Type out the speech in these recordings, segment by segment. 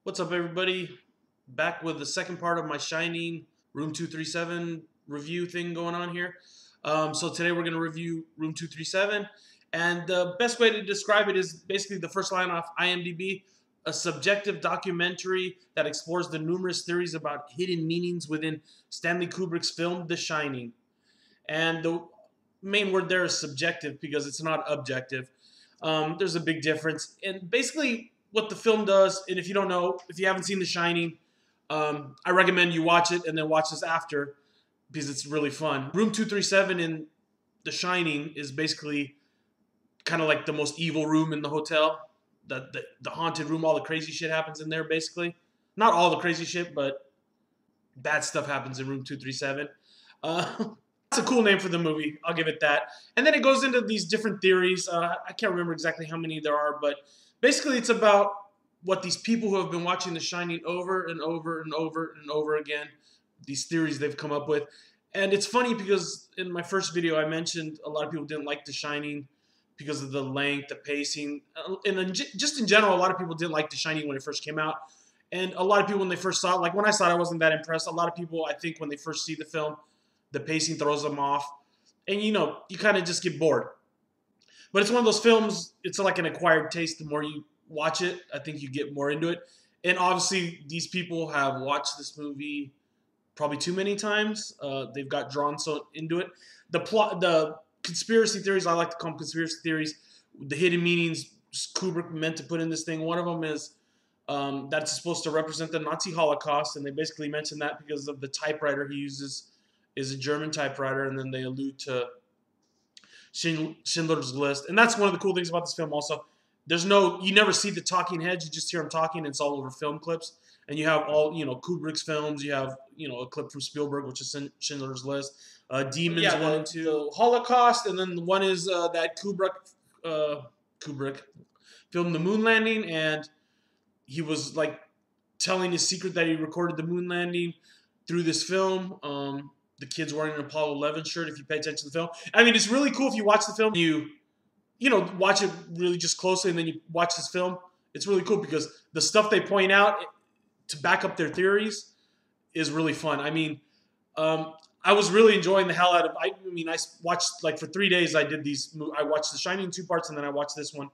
What's up, everybody? Back with the second part of my Shining Room 237 review thing going on here. So today we're going to review Room 237, and the best way to describe it is basically the first line off IMDb: a subjective documentary that explores the numerous theories about hidden meanings within Stanley Kubrik's film The Shining. And the main word there is subjective because it's not objective. There's a big difference. And basically, what the film does, and if you don't know, if you haven't seen The Shining, I recommend you watch it and then watch this after because it's really fun. Room 237 in The Shining is basically kind of like the most evil room in the hotel. The haunted room, all the crazy shit happens in there, basically. Not all the crazy shit, but bad stuff happens in Room 237. That's a cool name for the movie. I'll give it that. And then it goes into these different theories. I can't remember exactly how many there are, but basically it's about what these people who have been watching The Shining over and over and over and over again, these theories they've come up with. And it's funny because in my first video I mentioned a lot of people didn't like The Shining because of the length, the pacing. And just in general, a lot of people didn't like The Shining when it first came out. And a lot of people when they first saw it, like when I saw it, I wasn't that impressed. A lot of people, I think, when they first see the film, the pacing throws them off. And, you know, you kind of just get bored. But it's one of those films, it's like an acquired taste. The more you watch it, I think you get more into it. And obviously, these people have watched this movie probably too many times. They've got drawn so into it. The plot, the conspiracy theories, I like to call them conspiracy theories, the hidden meanings Kubrick meant to put in this thing. One of them is that it's supposed to represent the Nazi Holocaust. And they basically mention that because of the typewriter he uses is a German typewriter. And then they allude to Schindler's List. And that's one of the cool things about this film also. You never see the talking heads, you just hear them talking, and it's all over film clips. And you have all, Kubrick's films, you have, a clip from Spielberg, which is Schindler's List, Demons 1 and 2, the Holocaust, and then one is that Kubrick filmed the moon landing, and he was, like, telling his secret that he recorded the moon landing through this film. The kid's wearing an Apollo 11 shirt if you pay attention to the film. I mean, it's really cool if you watch the film. You watch it really just closely and then you watch this film. It's really cool because the stuff they point out to back up their theories is really fun. I mean, I was really enjoying the hell out of I watched, like, for 3 days I did these. I watched The Shining in 2 parts and then I watched this one.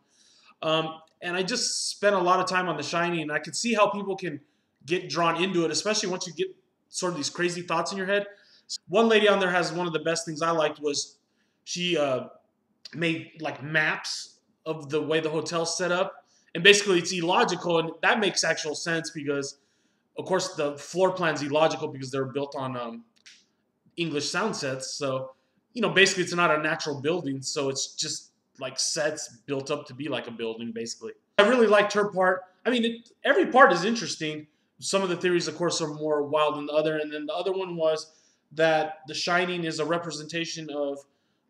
And I just spent a lot of time on The Shining, and I could see how people can get drawn into it, especially once you get sort of these crazy thoughts in your head. One lady on there has one of the best things I liked was she made, like, maps of the way the hotel's set up. And basically it's illogical, and that makes actual sense because, of course, the floor plan's illogical because they're built on English sound sets. So, basically it's not a natural building. So it's just, like, sets built up to be like a building, basically. I really liked her part. I mean, every part is interesting. Some of the theories, of course, are more wild than the other. And then the other one was that The Shining is a representation of,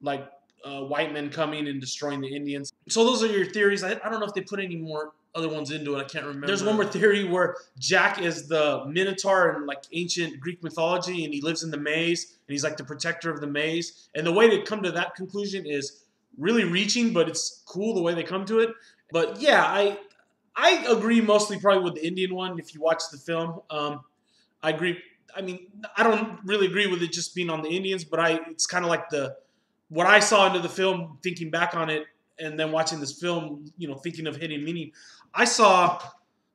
like, white men coming and destroying the Indians. So those are your theories. I don't know if they put any more other ones into it. I can't remember. There's one more theory where Jack is the Minotaur in, like, ancient Greek mythology, and he lives in the maze, and he's like the protector of the maze. And the way to come to that conclusion is really reaching, but it's cool the way they come to it. But yeah, I agree mostly probably with the Indian one. If you watch the film, I agree. I mean, I don't really agree with it just being on the Indians, but it's kind of like what I saw into the film, thinking back on it, and then watching this film, thinking of hidden meaning. I saw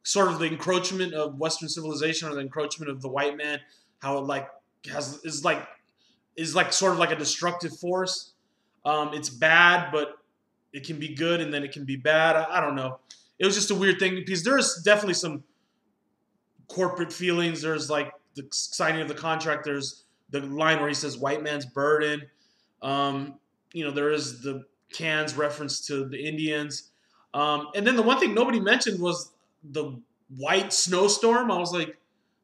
sort of the encroachment of Western civilization, or the encroachment of the white man, how it is sort of like a destructive force. It's bad, but it can be good, and then it can be bad. I don't know. It was just a weird thing because there's definitely some corporate feelings. There's, like, the signing of the contract. There's the line where he says "white man's burden." There is the cans reference to the Indians. And then the one thing nobody mentioned was the white snowstorm. I was like,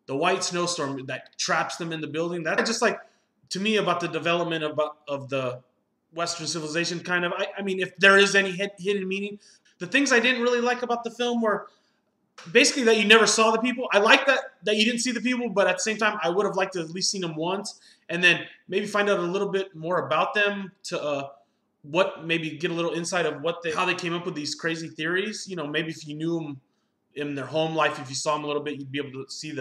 the white snowstorm that traps them in the building. That just, like, to me, about the development of the Western civilization, kind of. I mean, if there is any hidden meaning. The things I didn't really like about the film were basically that you never saw the people. I like that you didn't see the people, but at the same time, I would have liked to at least seen them once, and then maybe find out a little bit more about them to maybe get a little insight of how they came up with these crazy theories. Maybe if you knew them in their home life. If you saw them a little bit, you'd be able to see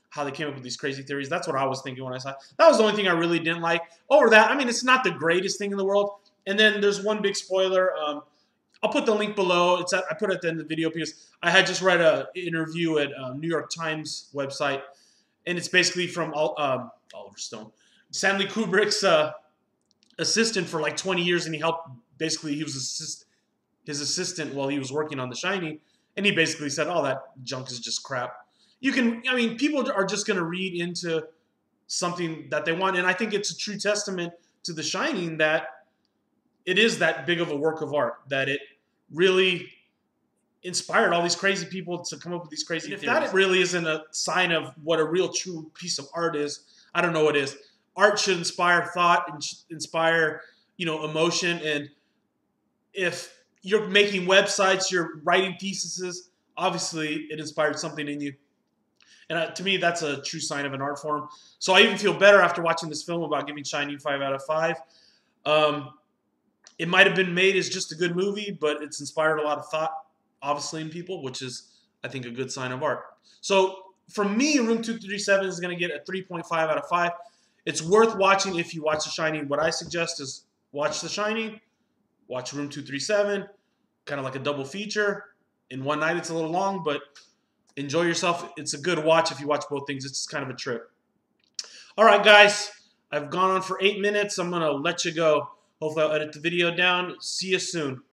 how they came up with these crazy theories. That's what I was thinking when I saw it. That was the only thing I really didn't like. Over that, I mean, it's not the greatest thing in the world. And then there's one big spoiler. I'll put the link below. I put it at the end of the video because I had just read an interview at New York Times website, and it's basically from Oliver Stone, Stanley Kubrik's assistant for like 20 years, and he helped. Basically, he was his assistant while he was working on The Shining, and he basically said, "Oh, that junk is just crap." I mean, people are just going to read into something that they want, and I think it's a true testament to The Shining that it is that big of a work of art, that it really inspired all these crazy people to come up with these crazy theories. If that really isn't a sign of what a real true piece of art is, I don't know what is. Art should inspire thought and inspire, emotion. And if you're making websites, you're writing theses, obviously it inspired something in you. And to me, that's a true sign of an art form. So I even feel better after watching this film about giving Shining 5 out of 5. It might have been made as just a good movie, but it's inspired a lot of thought, obviously, in people, which is, I think, a good sign of art. So from me, Room 237 is going to get a 3.5 out of 5. It's worth watching if you watch The Shining. What I suggest is watch The Shining, watch Room 237, kind of like a double feature. In one night, it's a little long, but enjoy yourself. It's a good watch if you watch both things. It's kind of a trip. All right, guys. I've gone on for 8 minutes. I'm going to let you go. Hopefully I'll edit the video down. See you soon.